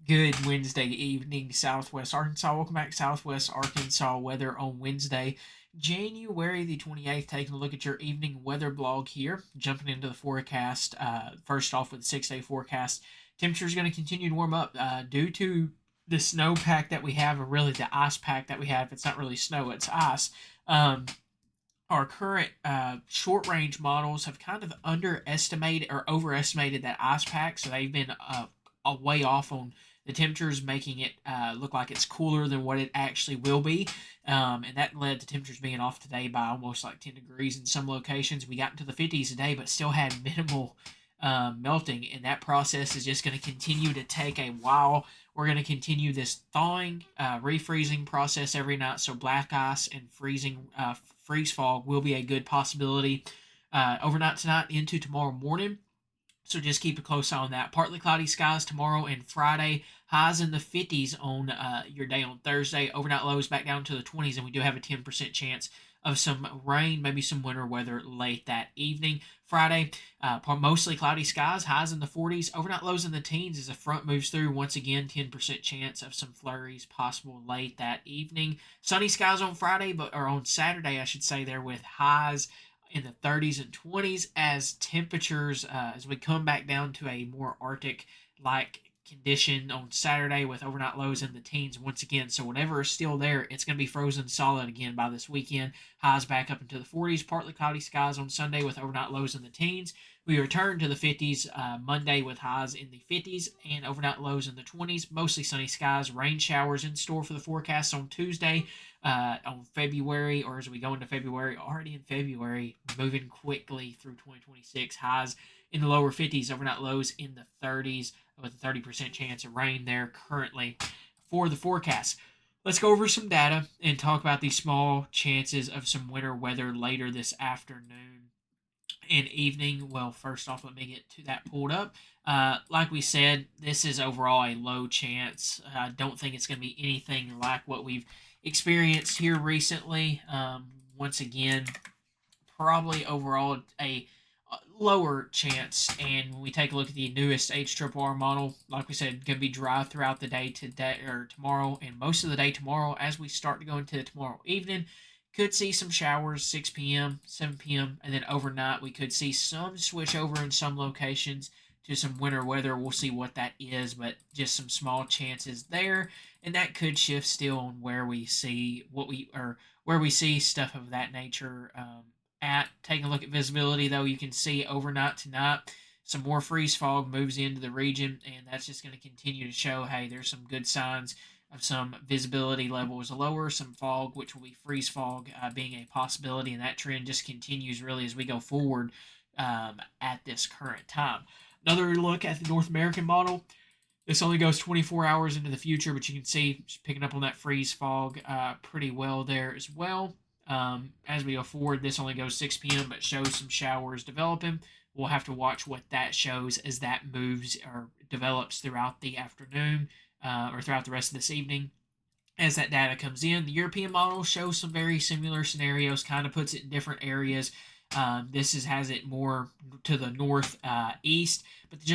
Good Wednesday evening, Southwest Arkansas. Welcome back, Southwest Arkansas weather on Wednesday, January the 28th. Taking a look at your evening weather blog here. Jumping into the forecast. First off, with the 6 day forecast, temperature is going to continue to warm up due to the snowpack that we have, or really the ice pack that we have. It's not really snow, it's ice. Um, our current short range models have kind of underestimated or overestimated that ice pack, so they've been a way off on the temperatures, making it look like it's cooler than what it actually will be. And that led to temperatures being off today by almost like 10 degrees in some locations. We got into the 50s today, but still had minimal melting, and that process is just going to continue to take a while. We're going to continue this thawing, refreezing process every night, so black ice and freeze fog will be a good possibility overnight tonight into tomorrow morning. So just keep a close eye on that. Partly cloudy skies tomorrow and Friday. Highs in the 50s on your day on Thursday. Overnight lows back down to the 20s, and we do have a 10% chance of some rain, maybe some winter weather late that evening. Friday, mostly cloudy skies, highs in the 40s, overnight lows in the teens as a front moves through. Once again, 10% chance of some flurries possible late that evening. Sunny skies on Friday, or on Saturday, I should say, there with highs in the 30s and 20s as temperatures, as we come back down to a more Arctic like condition on Saturday with overnight lows in the teens once again. So whatever is still there, it's going to be frozen solid again by this weekend. Highs back up into the 40s, partly cloudy skies on Sunday with overnight lows in the teens. We return to the 50s Monday with highs in the 50s and overnight lows in the 20s. Mostly sunny skies, rain showers in store for the forecast on Tuesday. On February, or as we go into February, already in February, moving quickly through 2026. Highs in the lower 50s, overnight lows in the 30s, with a 30% chance of rain there currently for the forecast. Let's go over some data and talk about these small chances of some winter weather later this afternoon and evening. Well, first off, let me get to that pulled up. Like we said, this is overall a low chance. I don't think it's going to be anything like what we've experienced here recently. Once again, probably overall a lower chance. And when we take a look at the newest HRRR model, like we said, going to be dry throughout the day today or tomorrow, and most of the day tomorrow. As we start to go into tomorrow evening, could see some showers 6 p.m., 7 p.m., and then overnight we could see some switch over in some locations to some winter weather. We'll see what that is, but just some small chances there, and that could shift still on where we see where we see stuff of that nature. At taking a look at visibility, though, you can see overnight tonight some more freeze fog moves into the region, and that's just going to continue to show, hey, there's some good signs of some visibility levels lower, some fog, which will be freeze fog being a possibility, and that trend just continues really as we go forward at this current time. Another look at the North American model. This only goes 24 hours into the future, but you can see picking up on that freeze fog pretty well there as well. As we go forward, this only goes 6 p.m., but shows some showers developing. We'll have to watch what that shows as that moves or develops throughout the afternoon or throughout the rest of this evening. As that data comes in, the European model shows some very similar scenarios, kind of puts it in different areas. Has it more to the north east, but the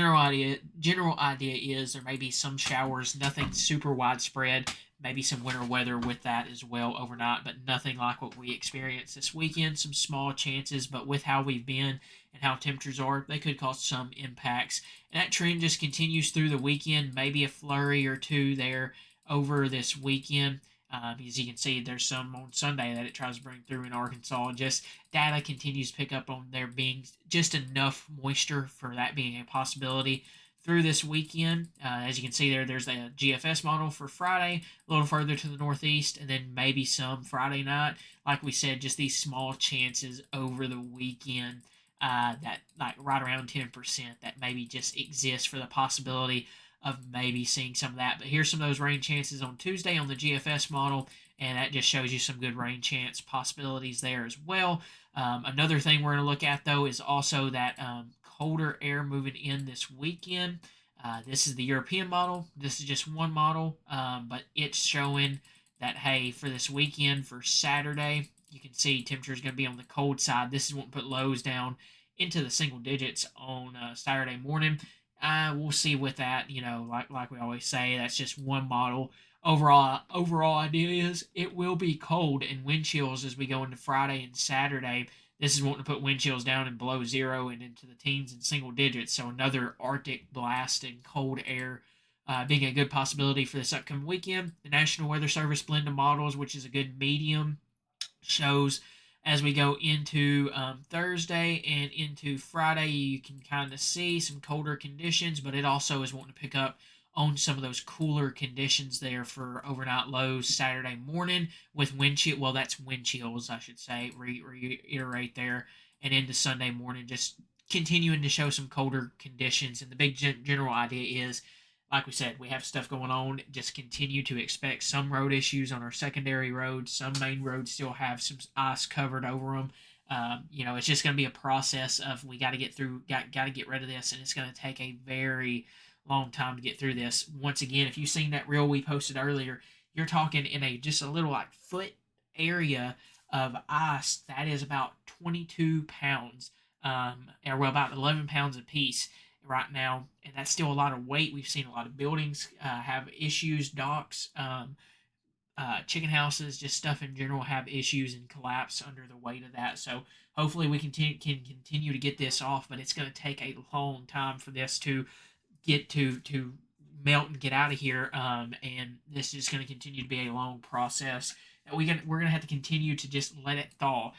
general idea is there may be some showers, nothing super widespread. Maybe some winter weather with that as well overnight, but nothing like what we experienced this weekend. Some small chances, but with how we've been and how temperatures are, they could cause some impacts. And that trend just continues through the weekend. Maybe a flurry or two there over this weekend. As you can see, there's some on Sunday that it tries to bring through in Arkansas. Just data continues to pick up on there being just enough moisture for that being a possibility through this weekend. As you can see there's a GFS model for Friday, a little further to the northeast, and then maybe some Friday night. Like we said, just these small chances over the weekend that like right around 10% that maybe just exist for the possibility of maybe seeing some of that. But here's some of those rain chances on Tuesday on the GFS model, and that just shows you some good rain chance possibilities there as well. Another thing we're going to look at, though, is also that colder air moving in this weekend. This is the European model. This is just one model, but it's showing that, hey, for this weekend, for Saturday, you can see temperature is going to be on the cold side. This is what put lows down into the single digits on Saturday morning. We'll see with that. Like we always say, that's just one model. Overall idea is it will be cold and wind chills as we go into Friday and Saturday. This is wanting to put wind chills down and below zero and into the teens and single digits. So another Arctic blast and cold air being a good possibility for this upcoming weekend. The National Weather Service blend of models, which is a good medium, shows as we go into Thursday and into Friday, you can kind of see some colder conditions, but it also is wanting to pick up on some of those cooler conditions there for overnight lows Saturday morning with wind chill. Well, that's wind chills, I should say. Reiterate there, and into Sunday morning, just continuing to show some colder conditions. And the big general idea is, like we said, we have stuff going on. Just continue to expect some road issues on our secondary roads. Some main roads still have some ice covered over them. It's just going to be a process of we got to get through, got to get rid of this, and it's going to take a very long time to get through this. Once again, if you've seen that reel we posted earlier, you're talking in a just a little like foot area of ice that is about 22 pounds, or well, about 11 pounds apiece right now, and that's still a lot of weight. We've seen a lot of buildings have issues, docks, chicken houses, just stuff in general have issues and collapse under the weight of that. So hopefully we can continue to get this off, but it's going to take a long time for this to get to melt and get out of here. And this is going to continue to be a long process. We're gonna have to continue to just let it thaw.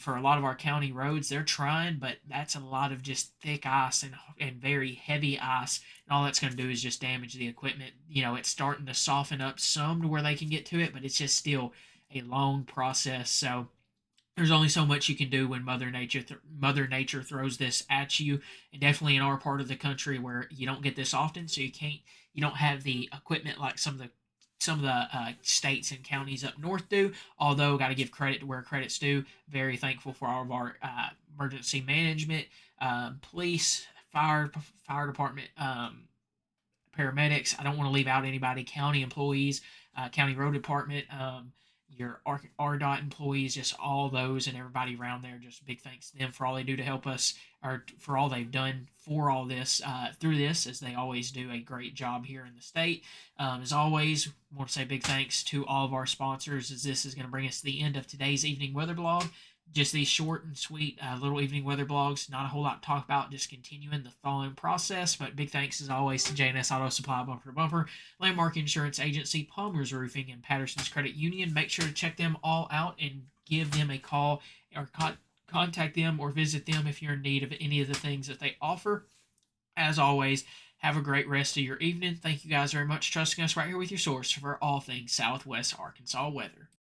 For a lot of our county roads, they're trying, but that's a lot of just thick ice and very heavy ice, and all that's gonna do is just damage the equipment. It's starting to soften up some to where they can get to it, but it's just still a long process. So there's only so much you can do when Mother Nature throws this at you, and definitely in our part of the country where you don't get this often, so you don't have the equipment like some of the states and counties up north do. Although, got to give credit to where credit's due. Very thankful for all of our emergency management, police, fire department, paramedics. I don't want to leave out anybody. County employees, county road department, your RDOT employees, just all those and everybody around there. Just big thanks to them for all they do to help us, or for all they've done for all this through this, as they always do a great job here in the state. As always, I want to say big thanks to all of our sponsors, as this is going to bring us to the end of today's evening weather blog. Just these short and sweet little evening weather blogs. Not a whole lot to talk about, just continuing the thawing process. But big thanks as always to J&S Auto Supply, Bumper to Bumper, Landmark Insurance Agency, Palmer's Roofing, and Patterson's Credit Union. Make sure to check them all out and give them a call, or contact them or visit them if you're in need of any of the things that they offer. As always, have a great rest of your evening. Thank you guys very much for trusting us right here with your source for all things Southwest Arkansas weather.